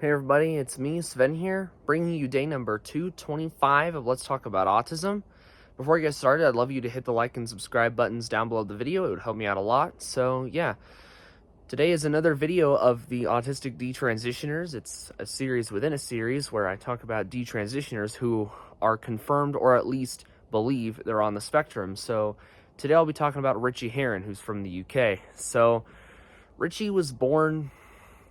Hey everybody, it's me, Sven here, bringing you day number 225 of Let's Talk About Autism. Before I get started, I'd love you to hit the like and subscribe buttons down below the video. It would help me out a lot. So yeah, today is another video of the Autistic Detransitioners. It's a series within a series where I talk about detransitioners who are confirmed or at least believe they're on the spectrum. So today I'll be talking about Ritchie Herron, who's from the UK. So Ritchie was born,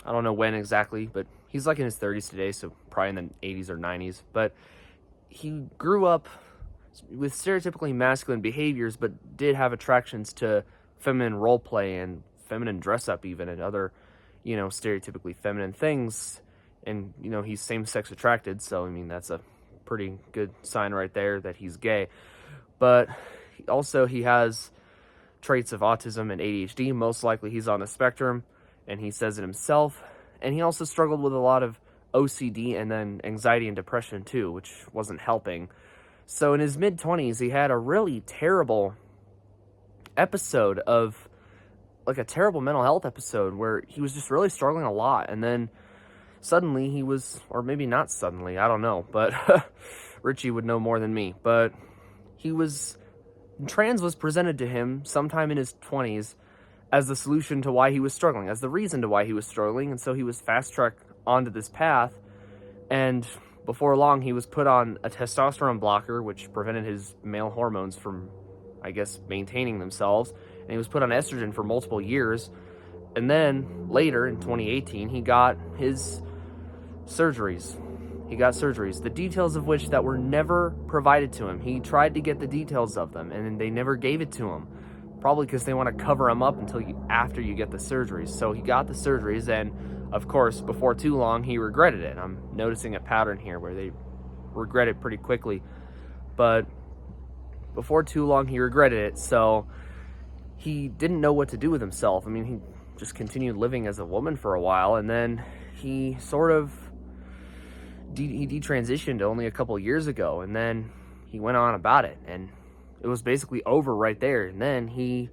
I don't know when exactly, but he's like in his 30s today, so probably in the 80s or 90s. But he grew up with stereotypically masculine behaviors, but did have attractions to feminine role play and feminine dress up even, and other, stereotypically feminine things. And, he's same-sex attracted, so, that's a pretty good sign right there that he's gay. But also he has traits of autism and ADHD. Most likely he's on the spectrum, and he says it himself. And he also struggled with a lot of OCD and then anxiety and depression too, which wasn't helping. So in his mid-20s, he had a really terrible episode of, like a terrible mental health episode where he was just really struggling a lot. And then suddenly he was, or maybe not suddenly, I don't know, but Ritchie would know more than me. But trans was presented to him sometime in his 20s as the solution to why he was struggling, as the reason to why he was struggling. And so he was fast-tracked onto this path, and before long he was put on a testosterone blocker, which prevented his male hormones from, I guess, maintaining themselves, and he was put on estrogen for multiple years. And then later in 2018 he got his surgeries. The details of which that were never provided to him. He tried to get the details of them, and they never gave it to him. Probably because they want to cover him up after you get the surgeries. So he got the surgeries, and of course, before too long, he regretted it. I'm noticing a pattern here where they regret it pretty quickly. But before too long, he regretted it, so he didn't know what to do with himself. He just continued living as a woman for a while, and then he sort of he detransitioned only a couple years ago, and then he went on about it, and it was basically over right there. And then he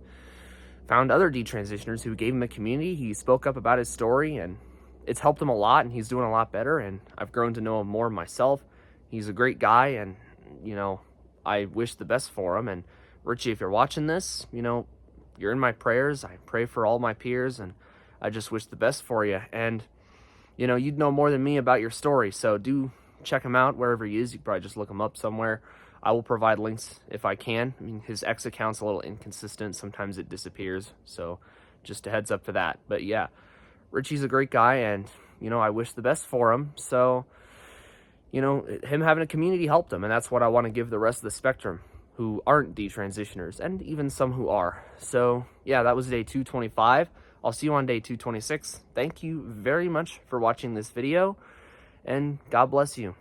found other detransitioners who gave him a community. He spoke up about his story, and it's helped him a lot, and he's doing a lot better, and I've grown to know him more myself. He's a great guy, and, I wish the best for him. And Ritchie, if you're watching this, you're in my prayers. I pray for all my peers, and I just wish the best for you. And, you'd know more than me about your story, so do check him out wherever he is. You can probably just look him up somewhere. I will provide links if I can. His X account's a little inconsistent. Sometimes it disappears, so just a heads up for that. But yeah, Ritchie's a great guy, and, I wish the best for him. So, him having a community helped him, and that's what I want to give the rest of the spectrum who aren't detransitioners, and even some who are. So yeah, that was day 225. I'll see you on day 226. Thank you very much for watching this video, and God bless you.